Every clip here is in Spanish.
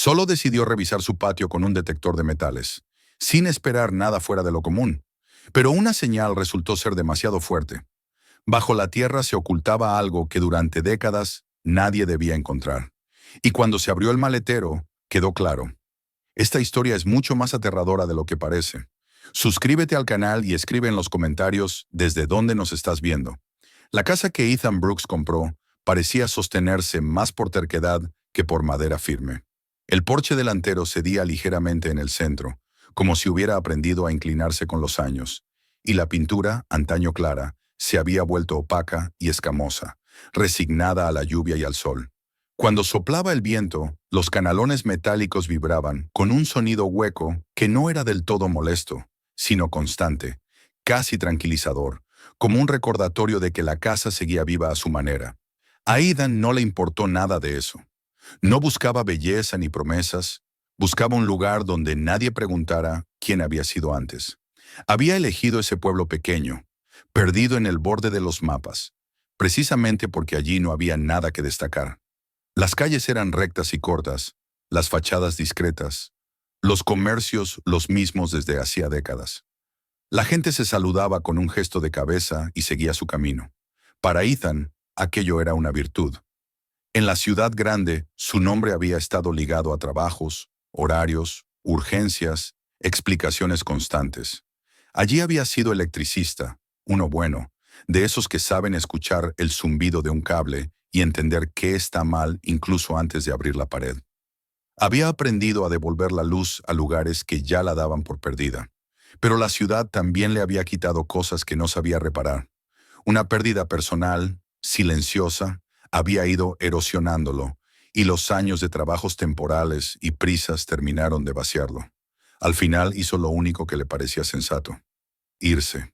Solo decidió revisar su patio con un detector de metales, sin esperar nada fuera de lo común. Pero una señal resultó ser demasiado fuerte. Bajo la tierra se ocultaba algo que durante décadas nadie debía encontrar. Y cuando se abrió el maletero, quedó claro. Esta historia es mucho más aterradora de lo que parece. Suscríbete al canal y escribe en los comentarios desde dónde nos estás viendo. La casa que Ethan Brooks compró parecía sostenerse más por terquedad que por madera firme. El porche delantero cedía ligeramente en el centro, como si hubiera aprendido a inclinarse con los años, y la pintura, antaño clara, se había vuelto opaca y escamosa, resignada a la lluvia y al sol. Cuando soplaba el viento, los canalones metálicos vibraban con un sonido hueco que no era del todo molesto, sino constante, casi tranquilizador, como un recordatorio de que la casa seguía viva a su manera. A Ethan no le importó nada de eso. No buscaba belleza ni promesas, buscaba un lugar donde nadie preguntara quién había sido antes. Había elegido ese pueblo pequeño, perdido en el borde de los mapas, precisamente porque allí no había nada que destacar. Las calles eran rectas y cortas, las fachadas discretas, los comercios los mismos desde hacía décadas. La gente se saludaba con un gesto de cabeza y seguía su camino. Para Ethan, aquello era una virtud. En la ciudad grande, su nombre había estado ligado a trabajos, horarios, urgencias, explicaciones constantes. Allí había sido electricista, uno bueno, de esos que saben escuchar el zumbido de un cable y entender qué está mal incluso antes de abrir la pared. Había aprendido a devolver la luz a lugares que ya la daban por perdida. Pero la ciudad también le había quitado cosas que no sabía reparar. Una pérdida personal, silenciosa, había ido erosionándolo, y los años de trabajos temporales y prisas terminaron de vaciarlo. Al final hizo lo único que le parecía sensato: irse.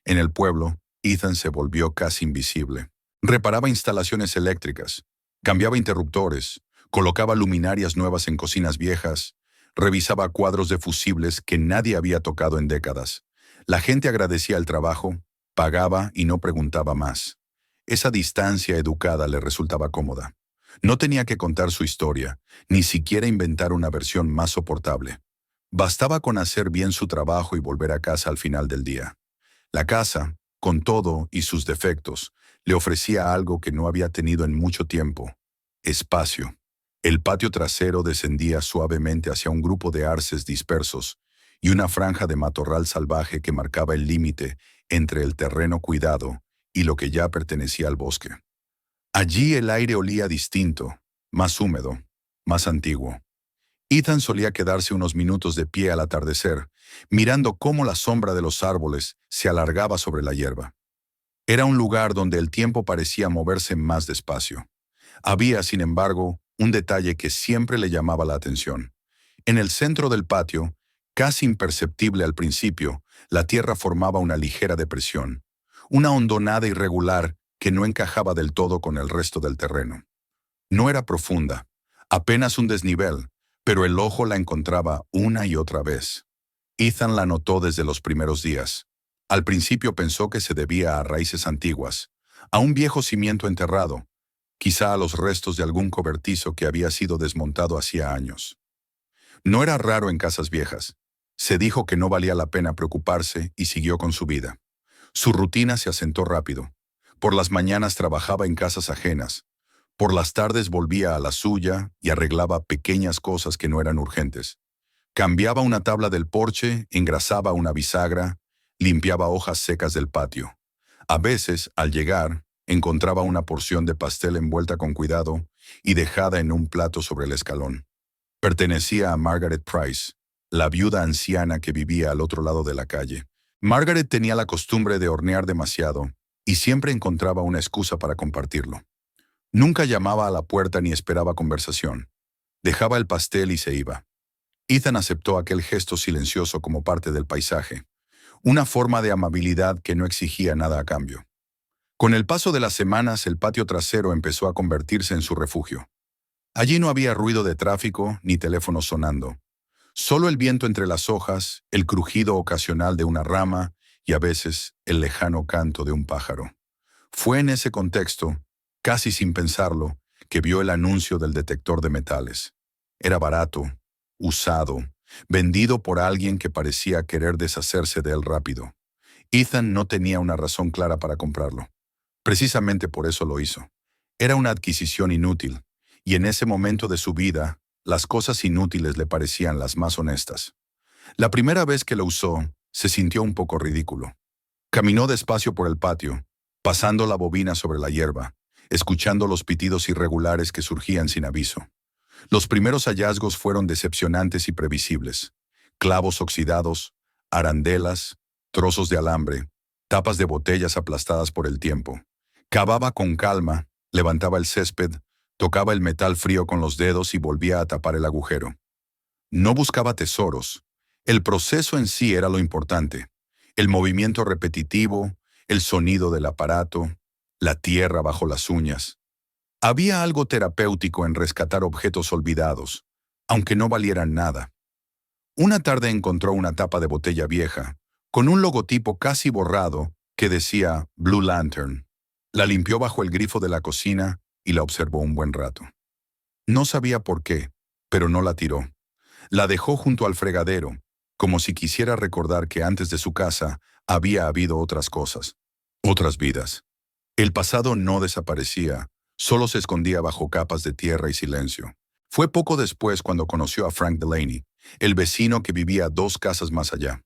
En el pueblo, Ethan se volvió casi invisible. Reparaba instalaciones eléctricas, cambiaba interruptores, colocaba luminarias nuevas en cocinas viejas, revisaba cuadros de fusibles que nadie había tocado en décadas. La gente agradecía el trabajo, pagaba y no preguntaba más. Esa distancia educada le resultaba cómoda. No tenía que contar su historia, ni siquiera inventar una versión más soportable. Bastaba con hacer bien su trabajo y volver a casa al final del día. La casa, con todo y sus defectos, le ofrecía algo que no había tenido en mucho tiempo: espacio. El patio trasero descendía suavemente hacia un grupo de arces dispersos y una franja de matorral salvaje que marcaba el límite entre el terreno cuidado y lo que ya pertenecía al bosque. Allí el aire olía distinto, más húmedo, más antiguo. Ethan solía quedarse unos minutos de pie al atardecer, mirando cómo la sombra de los árboles se alargaba sobre la hierba. Era un lugar donde el tiempo parecía moverse más despacio. Había, sin embargo, un detalle que siempre le llamaba la atención. En el centro del patio, casi imperceptible al principio, la tierra formaba una ligera depresión, una hondonada irregular que no encajaba del todo con el resto del terreno. No era profunda, apenas un desnivel, pero el ojo la encontraba una y otra vez. Ethan la notó desde los primeros días. Al principio pensó que se debía a raíces antiguas, a un viejo cimiento enterrado, quizá a los restos de algún cobertizo que había sido desmontado hacía años. No era raro en casas viejas. Se dijo que no valía la pena preocuparse y siguió con su vida. Su rutina se asentó rápido. Por las mañanas trabajaba en casas ajenas. Por las tardes volvía a la suya y arreglaba pequeñas cosas que no eran urgentes. Cambiaba una tabla del porche, engrasaba una bisagra, limpiaba hojas secas del patio. A veces, al llegar, encontraba una porción de pastel envuelta con cuidado y dejada en un plato sobre el escalón. Pertenecía a Margaret Price, la viuda anciana que vivía al otro lado de la calle. Margaret tenía la costumbre de hornear demasiado y siempre encontraba una excusa para compartirlo. Nunca llamaba a la puerta ni esperaba conversación. Dejaba el pastel y se iba. Ethan aceptó aquel gesto silencioso como parte del paisaje, una forma de amabilidad que no exigía nada a cambio. Con el paso de las semanas, el patio trasero empezó a convertirse en su refugio. Allí no había ruido de tráfico ni teléfonos sonando. Solo el viento entre las hojas, el crujido ocasional de una rama y a veces el lejano canto de un pájaro. Fue en ese contexto, casi sin pensarlo, que vio el anuncio del detector de metales. Era barato, usado, vendido por alguien que parecía querer deshacerse de él rápido. Ethan no tenía una razón clara para comprarlo. Precisamente por eso lo hizo. Era una adquisición inútil, y en ese momento de su vida, las cosas inútiles le parecían las más honestas. La primera vez que lo usó, se sintió un poco ridículo. Caminó despacio por el patio, pasando la bobina sobre la hierba, escuchando los pitidos irregulares que surgían sin aviso. Los primeros hallazgos fueron decepcionantes y previsibles. Clavos oxidados, arandelas, trozos de alambre, tapas de botellas aplastadas por el tiempo. Cavaba con calma, levantaba el césped, tocaba el metal frío con los dedos y volvía a tapar el agujero. No buscaba tesoros. El proceso en sí era lo importante. El movimiento repetitivo, el sonido del aparato, la tierra bajo las uñas. Había algo terapéutico en rescatar objetos olvidados, aunque no valieran nada. Una tarde encontró una tapa de botella vieja, con un logotipo casi borrado que decía Blue Lantern. La limpió bajo el grifo de la cocina y la observó un buen rato. No sabía por qué, pero no la tiró. La dejó junto al fregadero, como si quisiera recordar que antes de su casa había habido otras cosas, otras vidas. El pasado no desaparecía, solo se escondía bajo capas de tierra y silencio. Fue poco después cuando conoció a Frank Delaney, el vecino que vivía 2 casas más allá.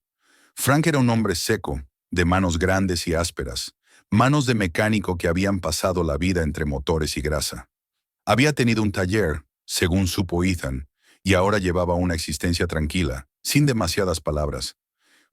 Frank era un hombre seco, de manos grandes y ásperas, manos de mecánico que habían pasado la vida entre motores y grasa. Había tenido un taller, según supo Ethan, y ahora llevaba una existencia tranquila, sin demasiadas palabras.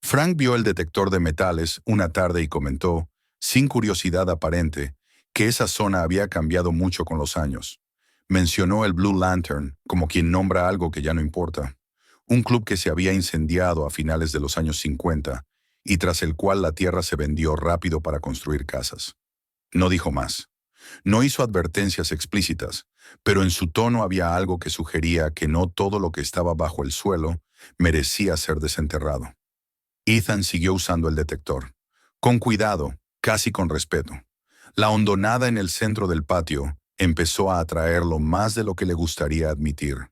Frank vio el detector de metales una tarde y comentó, sin curiosidad aparente, que esa zona había cambiado mucho con los años. Mencionó el Blue Lantern como quien nombra algo que ya no importa. Un club que se había incendiado a finales de los años 50 y tras el cual la tierra se vendió rápido para construir casas. No dijo más. No hizo advertencias explícitas, pero en su tono había algo que sugería que no todo lo que estaba bajo el suelo merecía ser desenterrado. Ethan siguió usando el detector. Con cuidado, casi con respeto. La hondonada en el centro del patio empezó a atraerlo más de lo que le gustaría admitir.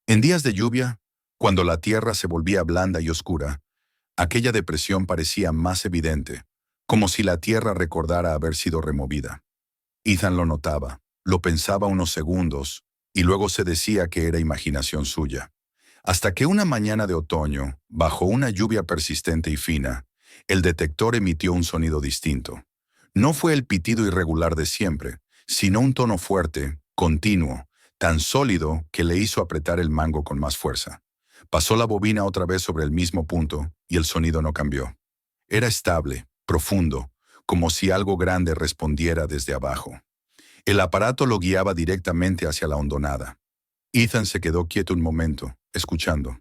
En días de lluvia, cuando la tierra se volvía blanda y oscura, aquella depresión parecía más evidente, como si la tierra recordara haber sido removida. Ethan lo notaba, lo pensaba unos segundos, y luego se decía que era imaginación suya. Hasta que una mañana de otoño, bajo una lluvia persistente y fina, el detector emitió un sonido distinto. No fue el pitido irregular de siempre, sino un tono fuerte, continuo, tan sólido que le hizo apretar el mango con más fuerza. Pasó la bobina otra vez sobre el mismo punto y el sonido no cambió. Era estable, profundo, como si algo grande respondiera desde abajo. El aparato lo guiaba directamente hacia la hondonada. Ethan se quedó quieto un momento, escuchando.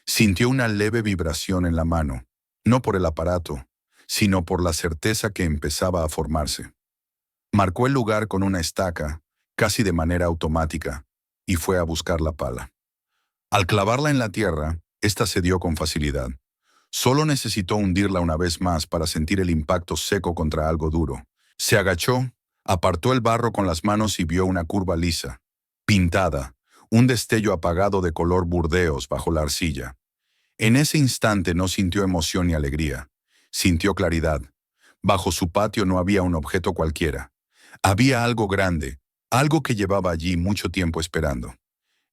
Sintió una leve vibración en la mano, no por el aparato, sino por la certeza que empezaba a formarse. Marcó el lugar con una estaca, casi de manera automática, y fue a buscar la pala. Al clavarla en la tierra, ésta cedió con facilidad. Solo necesitó hundirla una vez más para sentir el impacto seco contra algo duro. Se agachó, apartó el barro con las manos y vio una curva lisa, pintada, un destello apagado de color burdeos bajo la arcilla. En ese instante no sintió emoción ni alegría. Sintió claridad. Bajo su patio no había un objeto cualquiera. Había algo grande, algo que llevaba allí mucho tiempo esperando.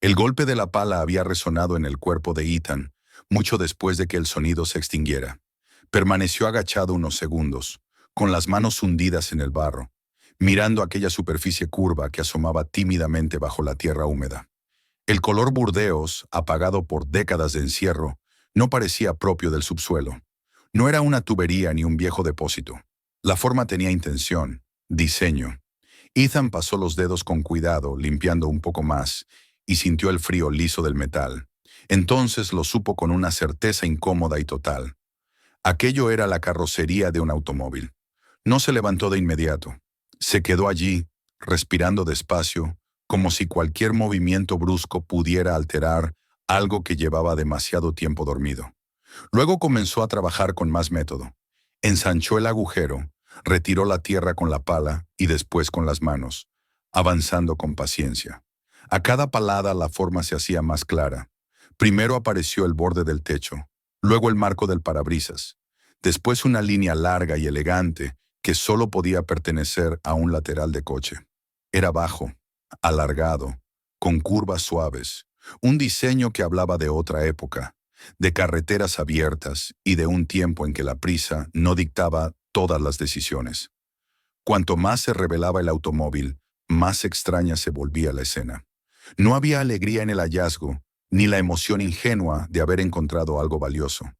El golpe de la pala había resonado en el cuerpo de Ethan, mucho después de que el sonido se extinguiera. Permaneció agachado unos segundos, con las manos hundidas en el barro, mirando aquella superficie curva que asomaba tímidamente bajo la tierra húmeda. El color burdeos, apagado por décadas de encierro, no parecía propio del subsuelo. No era una tubería ni un viejo depósito. La forma tenía intención, diseño. Ethan pasó los dedos con cuidado, limpiando un poco más, y sintió el frío liso del metal. Entonces lo supo con una certeza incómoda y total. Aquello era la carrocería de un automóvil. No se levantó de inmediato. Se quedó allí, respirando despacio, como si cualquier movimiento brusco pudiera alterar algo que llevaba demasiado tiempo dormido. Luego comenzó a trabajar con más método. Ensanchó el agujero, retiró la tierra con la pala y después con las manos, avanzando con paciencia. A cada palada la forma se hacía más clara. Primero apareció el borde del techo, luego el marco del parabrisas, después una línea larga y elegante que solo podía pertenecer a un lateral de coche. Era bajo, alargado, con curvas suaves, un diseño que hablaba de otra época, de carreteras abiertas y de un tiempo en que la prisa no dictaba todas las decisiones. Cuanto más se revelaba el automóvil, más extraña se volvía la escena. No había alegría en el hallazgo, ni la emoción ingenua de haber encontrado algo valioso.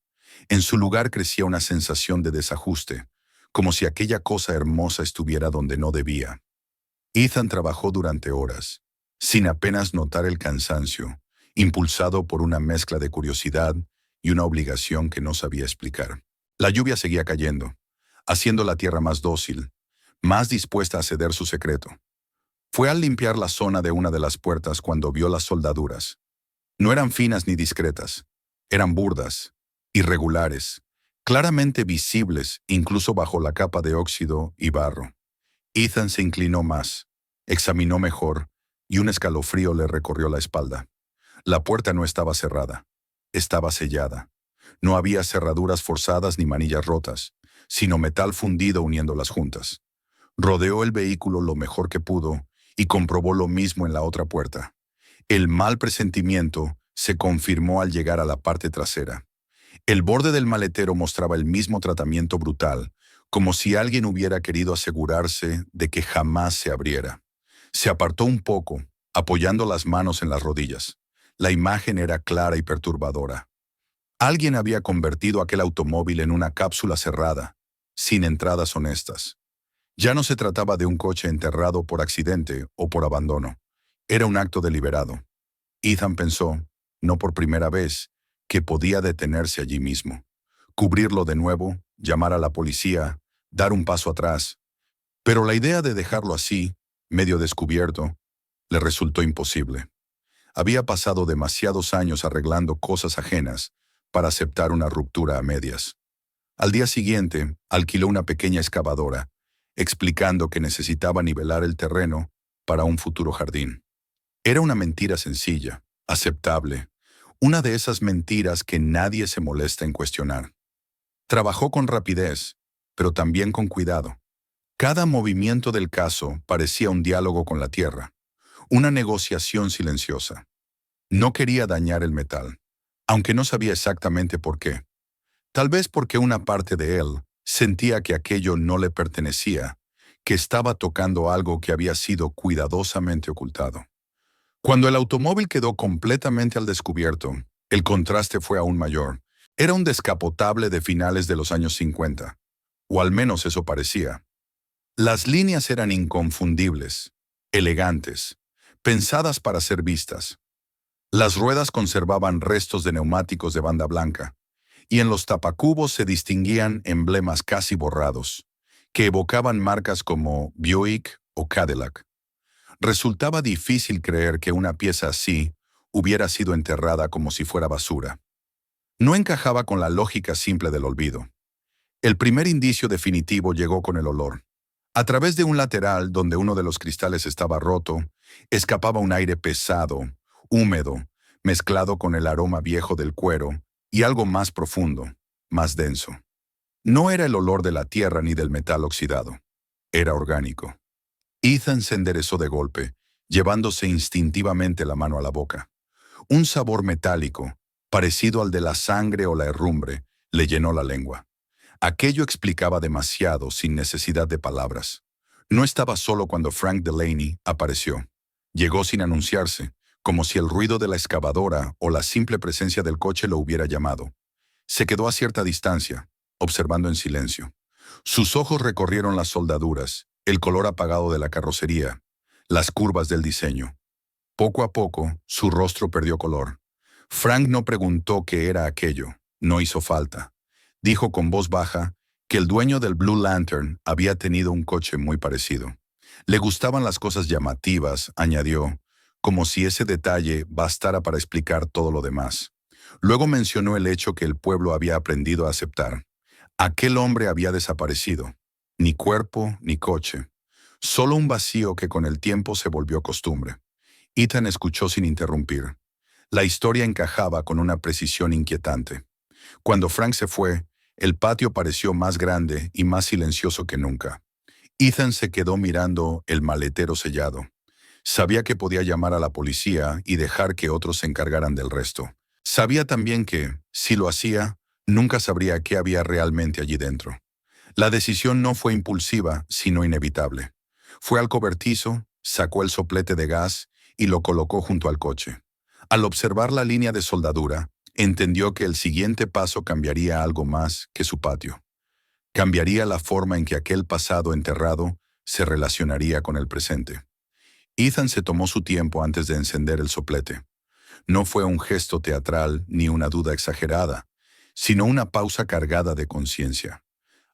En su lugar crecía una sensación de desajuste, como si aquella cosa hermosa estuviera donde no debía. Ethan trabajó durante horas, sin apenas notar el cansancio, impulsado por una mezcla de curiosidad y una obligación que no sabía explicar. La lluvia seguía cayendo, haciendo la tierra más dócil, más dispuesta a ceder su secreto. Fue al limpiar la zona de una de las puertas cuando vio las soldaduras. No eran finas ni discretas, eran burdas, irregulares, claramente visibles incluso bajo la capa de óxido y barro. Ethan se inclinó más, examinó mejor, y un escalofrío le recorrió la espalda. La puerta no estaba cerrada, estaba sellada. No había cerraduras forzadas ni manillas rotas, sino metal fundido uniéndolas juntas. Rodeó el vehículo lo mejor que pudo y comprobó lo mismo en la otra puerta. El mal presentimiento se confirmó al llegar a la parte trasera. El borde del maletero mostraba el mismo tratamiento brutal, como si alguien hubiera querido asegurarse de que jamás se abriera. Se apartó un poco, apoyando las manos en las rodillas. La imagen era clara y perturbadora. Alguien había convertido aquel automóvil en una cápsula cerrada, sin entradas honestas. Ya no se trataba de un coche enterrado por accidente o por abandono. Era un acto deliberado. Ethan pensó, no por primera vez, que podía detenerse allí mismo, cubrirlo de nuevo, llamar a la policía, dar un paso atrás. Pero la idea de dejarlo así, medio descubierto, le resultó imposible. Había pasado demasiados años arreglando cosas ajenas para aceptar una ruptura a medias. Al día siguiente, alquiló una pequeña excavadora, explicando que necesitaba nivelar el terreno para un futuro jardín. Era una mentira sencilla, aceptable, una de esas mentiras que nadie se molesta en cuestionar. Trabajó con rapidez, pero también con cuidado. Cada movimiento del caso parecía un diálogo con la tierra, una negociación silenciosa. No quería dañar el metal, aunque no sabía exactamente por qué. Tal vez porque una parte de él sentía que aquello no le pertenecía, que estaba tocando algo que había sido cuidadosamente ocultado. Cuando el automóvil quedó completamente al descubierto, el contraste fue aún mayor. Era un descapotable de finales de los años 50, o al menos eso parecía. Las líneas eran inconfundibles, elegantes, pensadas para ser vistas. Las ruedas conservaban restos de neumáticos de banda blanca, y en los tapacubos se distinguían emblemas casi borrados, que evocaban marcas como Buick o Cadillac. Resultaba difícil creer que una pieza así hubiera sido enterrada como si fuera basura. No encajaba con la lógica simple del olvido. El primer indicio definitivo llegó con el olor. A través de un lateral donde uno de los cristales estaba roto, escapaba un aire pesado, húmedo, mezclado con el aroma viejo del cuero y algo más profundo, más denso. No era el olor de la tierra ni del metal oxidado. Era orgánico. Ethan se enderezó de golpe, llevándose instintivamente la mano a la boca. Un sabor metálico, parecido al de la sangre o la herrumbre, le llenó la lengua. Aquello explicaba demasiado sin necesidad de palabras. No estaba solo cuando Frank Delaney apareció. Llegó sin anunciarse, como si el ruido de la excavadora o la simple presencia del coche lo hubiera llamado. Se quedó a cierta distancia, observando en silencio. Sus ojos recorrieron las soldaduras, el color apagado de la carrocería, las curvas del diseño. Poco a poco, su rostro perdió color. Frank no preguntó qué era aquello, no hizo falta. Dijo con voz baja que el dueño del Blue Lantern había tenido un coche muy parecido. Le gustaban las cosas llamativas, añadió, como si ese detalle bastara para explicar todo lo demás. Luego mencionó el hecho que el pueblo había aprendido a aceptar. Aquel hombre había desaparecido. Ni cuerpo ni coche. Solo un vacío que con el tiempo se volvió costumbre. Ethan escuchó sin interrumpir. La historia encajaba con una precisión inquietante. Cuando Frank se fue, el patio pareció más grande y más silencioso que nunca. Ethan se quedó mirando el maletero sellado. Sabía que podía llamar a la policía y dejar que otros se encargaran del resto. Sabía también que, si lo hacía, nunca sabría qué había realmente allí dentro. La decisión no fue impulsiva, sino inevitable. Fue al cobertizo, sacó el soplete de gas y lo colocó junto al coche. Al observar la línea de soldadura, entendió que el siguiente paso cambiaría algo más que su patio. Cambiaría la forma en que aquel pasado enterrado se relacionaría con el presente. Ethan se tomó su tiempo antes de encender el soplete. No fue un gesto teatral ni una duda exagerada, sino una pausa cargada de conciencia.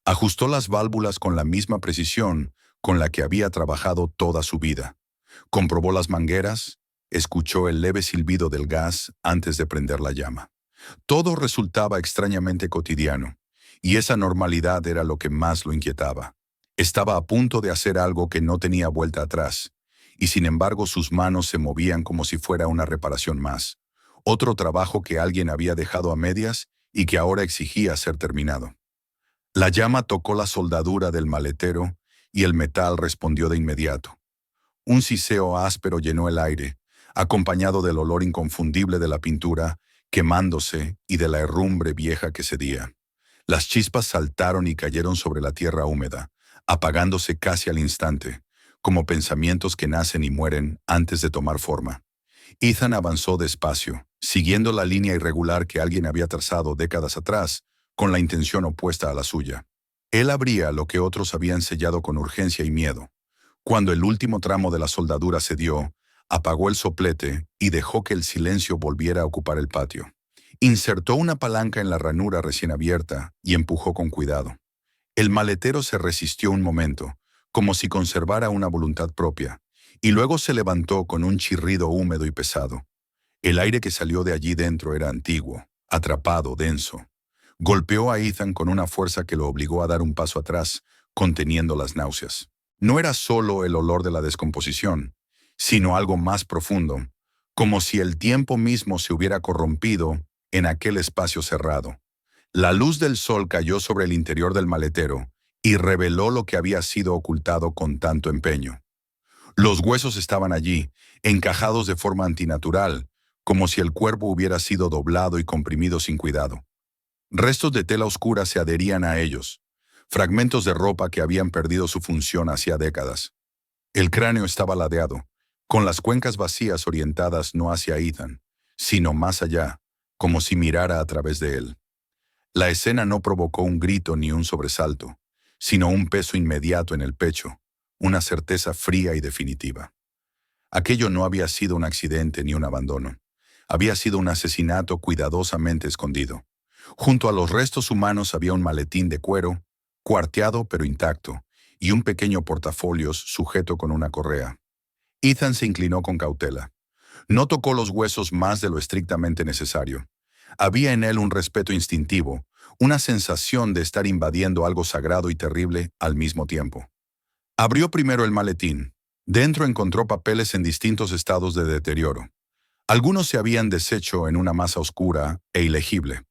Ajustó las válvulas con la misma precisión con la que había trabajado toda su vida. Comprobó las mangueras, escuchó el leve silbido del gas antes de prender la llama. Todo resultaba extrañamente cotidiano, y esa normalidad era lo que más lo inquietaba. Estaba a punto de hacer algo que no tenía vuelta atrás, y sin embargo sus manos se movían como si fuera una reparación más. Otro trabajo que alguien había dejado a medias y que ahora exigía ser terminado. La llama tocó la soldadura del maletero y el metal respondió de inmediato. Un siseo áspero llenó el aire, acompañado del olor inconfundible de la pintura, quemándose y de la herrumbre vieja que cedía. Las chispas saltaron y cayeron sobre la tierra húmeda, apagándose casi al instante, como pensamientos que nacen y mueren antes de tomar forma. Ethan avanzó despacio, siguiendo la línea irregular que alguien había trazado décadas atrás, con la intención opuesta a la suya. Él abría lo que otros habían sellado con urgencia y miedo. Cuando el último tramo de la soldadura cedió, apagó el soplete y dejó que el silencio volviera a ocupar el patio. Insertó una palanca en la ranura recién abierta y empujó con cuidado. El maletero se resistió un momento, como si conservara una voluntad propia, y luego se levantó con un chirrido húmedo y pesado. El aire que salió de allí dentro era antiguo, atrapado, denso. Golpeó a Ethan con una fuerza que lo obligó a dar un paso atrás, conteniendo las náuseas. No era solo el olor de la descomposición, sino algo más profundo, como si el tiempo mismo se hubiera corrompido en aquel espacio cerrado. La luz del sol cayó sobre el interior del maletero y reveló lo que había sido ocultado con tanto empeño. Los huesos estaban allí, encajados de forma antinatural, como si el cuerpo hubiera sido doblado y comprimido sin cuidado. Restos de tela oscura se adherían a ellos, fragmentos de ropa que habían perdido su función hacía décadas. El cráneo estaba ladeado, con las cuencas vacías orientadas no hacia Ethan, sino más allá, como si mirara a través de él. La escena no provocó un grito ni un sobresalto, sino un peso inmediato en el pecho, una certeza fría y definitiva. Aquello no había sido un accidente ni un abandono. Había sido un asesinato cuidadosamente escondido. Junto a los restos humanos había un maletín de cuero, cuarteado pero intacto, y un pequeño portafolios sujeto con una correa. Ethan se inclinó con cautela. No tocó los huesos más de lo estrictamente necesario. Había en él un respeto instintivo, una sensación de estar invadiendo algo sagrado y terrible al mismo tiempo. Abrió primero el maletín. Dentro encontró papeles en distintos estados de deterioro. Algunos se habían deshecho en una masa oscura e ilegible.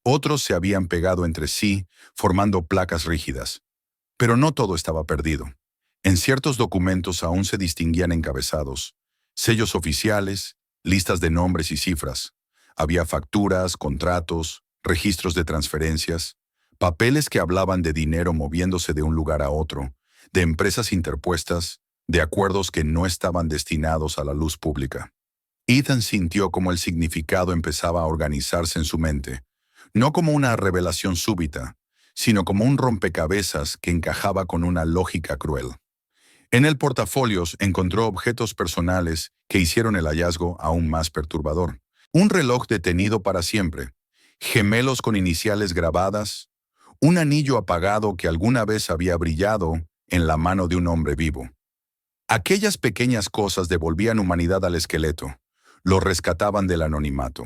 Otros se habían pegado entre sí, formando placas rígidas. Pero no todo estaba perdido. En ciertos documentos aún se distinguían encabezados, sellos oficiales, listas de nombres y cifras. Había facturas, contratos, registros de transferencias, papeles que hablaban de dinero moviéndose de un lugar a otro, de empresas interpuestas, de acuerdos que no estaban destinados a la luz pública. Ethan sintió como el significado empezaba a organizarse en su mente, no como una revelación súbita, sino como un rompecabezas que encajaba con una lógica cruel. En el portafolios encontró objetos personales que hicieron el hallazgo aún más perturbador. Un reloj detenido para siempre, gemelos con iniciales grabadas, un anillo apagado que alguna vez había brillado en la mano de un hombre vivo. Aquellas pequeñas cosas devolvían humanidad al esqueleto, lo rescataban del anonimato.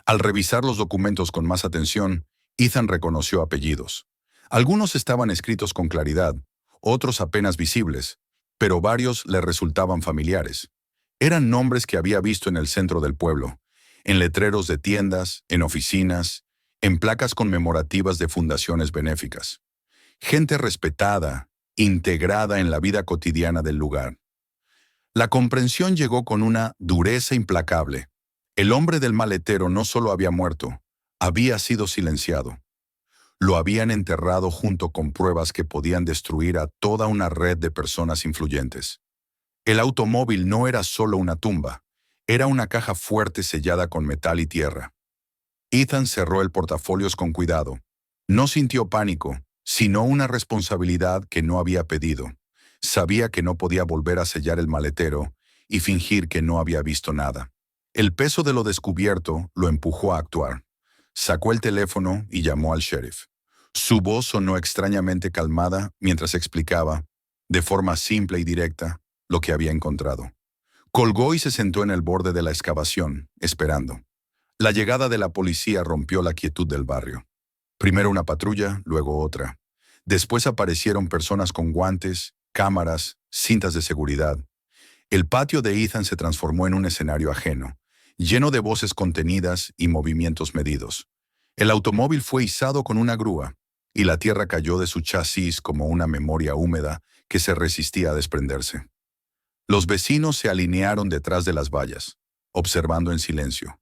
Al revisar los documentos con más atención, Ethan reconoció apellidos. Algunos estaban escritos con claridad, otros apenas visibles, pero varios le resultaban familiares. Eran nombres que había visto en el centro del pueblo, en letreros de tiendas, en oficinas, en placas conmemorativas de fundaciones benéficas. Gente respetada, integrada en la vida cotidiana del lugar. La comprensión llegó con una dureza implacable. El hombre del maletero no solo había muerto, había sido silenciado. Lo habían enterrado junto con pruebas que podían destruir a toda una red de personas influyentes. El automóvil no era solo una tumba, era una caja fuerte sellada con metal y tierra. Ethan cerró el portafolios con cuidado. No sintió pánico, sino una responsabilidad que no había pedido. Sabía que no podía volver a sellar el maletero y fingir que no había visto nada. El peso de lo descubierto lo empujó a actuar. Sacó el teléfono y llamó al sheriff. Su voz sonó extrañamente calmada mientras explicaba, de forma simple y directa, lo que había encontrado. Colgó y se sentó en el borde de la excavación, esperando. La llegada de la policía rompió la quietud del barrio. Primero una patrulla, luego otra. Después aparecieron personas con guantes, cámaras, cintas de seguridad. El patio de Ethan se transformó en un escenario ajeno, lleno de voces contenidas y movimientos medidos. El automóvil fue izado con una grúa, y la tierra cayó de su chasis como una memoria húmeda que se resistía a desprenderse. Los vecinos se alinearon detrás de las vallas, observando en silencio,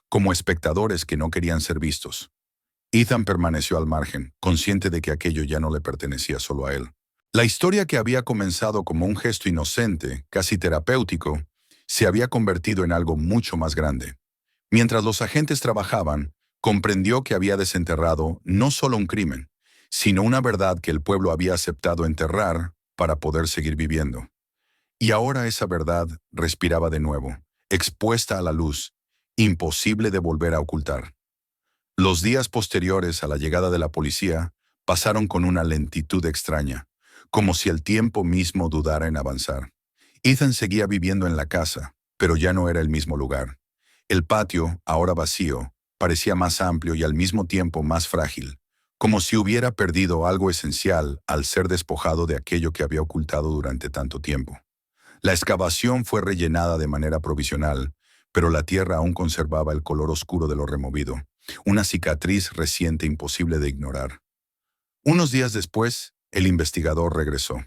como espectadores que no querían ser vistos. Ethan permaneció al margen, consciente de que aquello ya no le pertenecía solo a él. La historia que había comenzado como un gesto inocente, casi terapéutico, se había convertido en algo mucho más grande. Mientras los agentes trabajaban, comprendió que había desenterrado no solo un crimen, sino una verdad que el pueblo había aceptado enterrar para poder seguir viviendo. Y ahora esa verdad respiraba de nuevo, expuesta a la luz, imposible de volver a ocultar. Los días posteriores a la llegada de la policía pasaron con una lentitud extraña, como si el tiempo mismo dudara en avanzar. Ethan seguía viviendo en la casa, pero ya no era el mismo lugar. El patio, ahora vacío, parecía más amplio y al mismo tiempo más frágil, como si hubiera perdido algo esencial al ser despojado de aquello que había ocultado durante tanto tiempo. La excavación fue rellenada de manera provisional, pero la tierra aún conservaba el color oscuro de lo removido, una cicatriz reciente imposible de ignorar. Unos días después, el investigador regresó.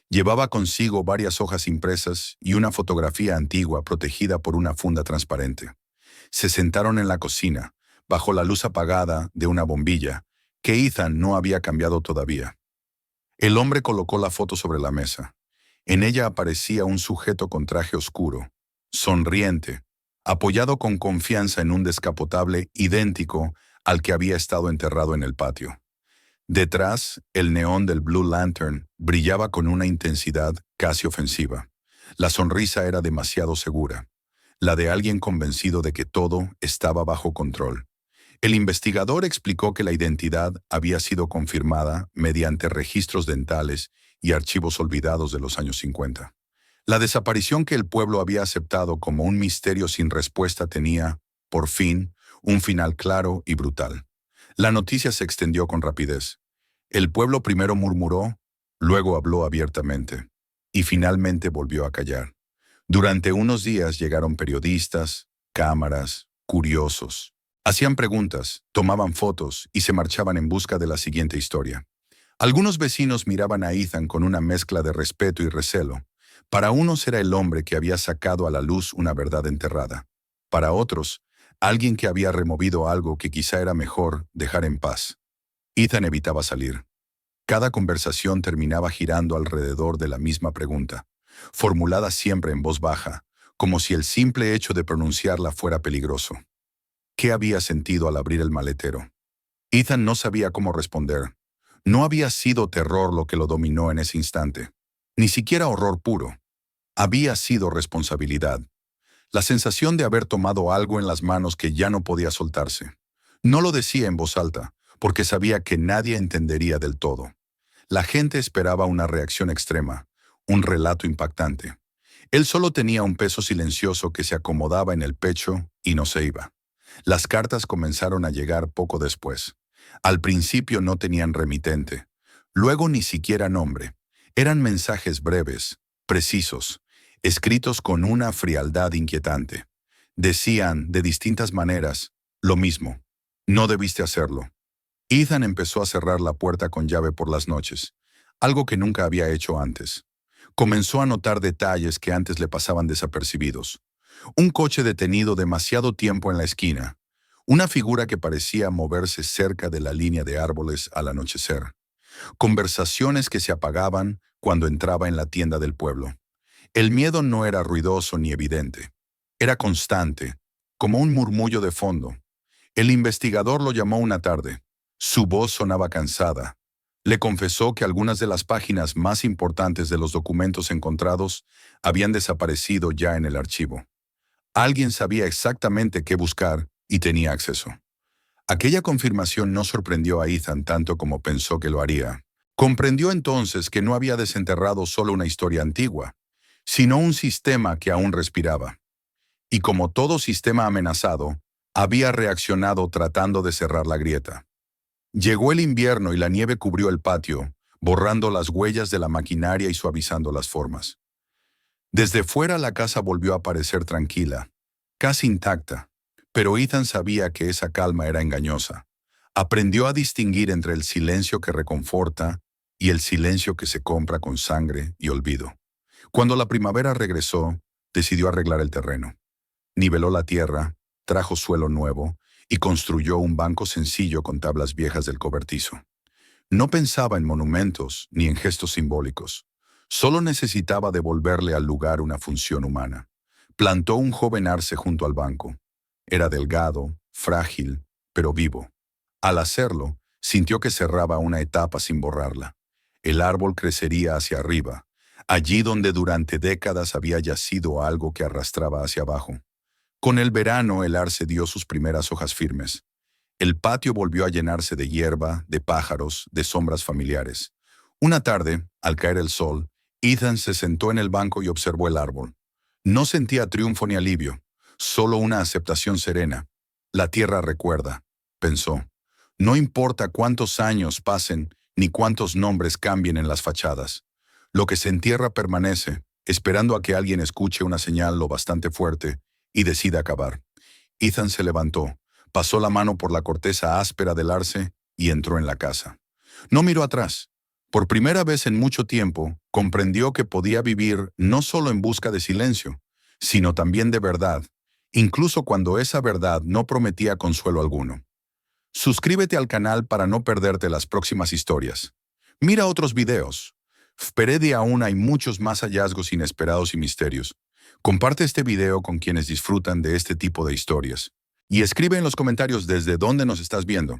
Llevaba consigo varias hojas impresas y una fotografía antigua protegida por una funda transparente. Se sentaron en la cocina, bajo la luz apagada de una bombilla, que Ethan no había cambiado todavía. El hombre colocó la foto sobre la mesa. En ella aparecía un sujeto con traje oscuro, sonriente, apoyado con confianza en un descapotable idéntico al que había estado enterrado en el patio. Detrás, el neón del Blue Lantern brillaba con una intensidad casi ofensiva. La sonrisa era demasiado segura, la de alguien convencido de que todo estaba bajo control. El investigador explicó que la identidad había sido confirmada mediante registros dentales y archivos olvidados de los años 50. La desaparición que el pueblo había aceptado como un misterio sin respuesta tenía, por fin, un final claro y brutal. La noticia se extendió con rapidez. El pueblo primero murmuró, luego habló abiertamente, y finalmente volvió a callar. Durante unos días llegaron periodistas, cámaras, curiosos. Hacían preguntas, tomaban fotos y se marchaban en busca de la siguiente historia. Algunos vecinos miraban a Ethan con una mezcla de respeto y recelo. Para unos era el hombre que había sacado a la luz una verdad enterrada. Para otros, alguien que había removido algo que quizá era mejor dejar en paz. Ethan evitaba salir. Cada conversación terminaba girando alrededor de la misma pregunta, formulada siempre en voz baja, como si el simple hecho de pronunciarla fuera peligroso. ¿Qué había sentido al abrir el maletero? Ethan no sabía cómo responder. No había sido terror lo que lo dominó en ese instante, ni siquiera horror puro. Había sido responsabilidad. La sensación de haber tomado algo en las manos que ya no podía soltarse. No lo decía en voz alta, porque sabía que nadie entendería del todo. La gente esperaba una reacción extrema, un relato impactante. Él solo tenía un peso silencioso que se acomodaba en el pecho y no se iba. Las cartas comenzaron a llegar poco después. Al principio no tenían remitente, luego ni siquiera nombre. Eran mensajes breves, precisos, escritos con una frialdad inquietante. Decían, de distintas maneras, lo mismo. No debiste hacerlo. Ethan empezó a cerrar la puerta con llave por las noches, algo que nunca había hecho antes. Comenzó a notar detalles que antes le pasaban desapercibidos. Un coche detenido demasiado tiempo en la esquina. Una figura que parecía moverse cerca de la línea de árboles al anochecer. Conversaciones que se apagaban cuando entraba en la tienda del pueblo. El miedo no era ruidoso ni evidente. Era constante, como un murmullo de fondo. El investigador lo llamó una tarde. Su voz sonaba cansada. Le confesó que algunas de las páginas más importantes de los documentos encontrados habían desaparecido ya en el archivo. Alguien sabía exactamente qué buscar y tenía acceso. Aquella confirmación no sorprendió a Ethan tanto como pensó que lo haría. Comprendió entonces que no había desenterrado solo una historia antigua, sino un sistema que aún respiraba. Y como todo sistema amenazado, había reaccionado tratando de cerrar la grieta. Llegó el invierno y la nieve cubrió el patio, borrando las huellas de la maquinaria y suavizando las formas. Desde fuera la casa volvió a parecer tranquila, casi intacta, pero Ethan sabía que esa calma era engañosa. Aprendió a distinguir entre el silencio que reconforta y el silencio que se compra con sangre y olvido. Cuando la primavera regresó, decidió arreglar el terreno. Niveló la tierra, trajo suelo nuevo y construyó un banco sencillo con tablas viejas del cobertizo. No pensaba en monumentos ni en gestos simbólicos. Solo necesitaba devolverle al lugar una función humana. Plantó un joven arce junto al banco. Era delgado, frágil, pero vivo. Al hacerlo, sintió que cerraba una etapa sin borrarla. El árbol crecería hacia arriba, allí donde durante décadas había yacido algo que arrastraba hacia abajo. Con el verano, el arce dio sus primeras hojas firmes. El patio volvió a llenarse de hierba, de pájaros, de sombras familiares. Una tarde, al caer el sol, Ethan se sentó en el banco y observó el árbol. No sentía triunfo ni alivio, solo una aceptación serena. La tierra recuerda, pensó. No importa cuántos años pasen ni cuántos nombres cambien en las fachadas. Lo que se entierra permanece, esperando a que alguien escuche una señal lo bastante fuerte y decida acabar. Ethan se levantó, pasó la mano por la corteza áspera del arce y entró en la casa. No miró atrás. Por primera vez en mucho tiempo, comprendió que podía vivir no solo en busca de silencio, sino también de verdad, incluso cuando esa verdad no prometía consuelo alguno. Suscríbete al canal para no perderte las próximas historias. Mira otros videos. Veré aún hay muchos más hallazgos inesperados y misterios. Comparte este video con quienes disfrutan de este tipo de historias. Y escribe en los comentarios desde dónde nos estás viendo.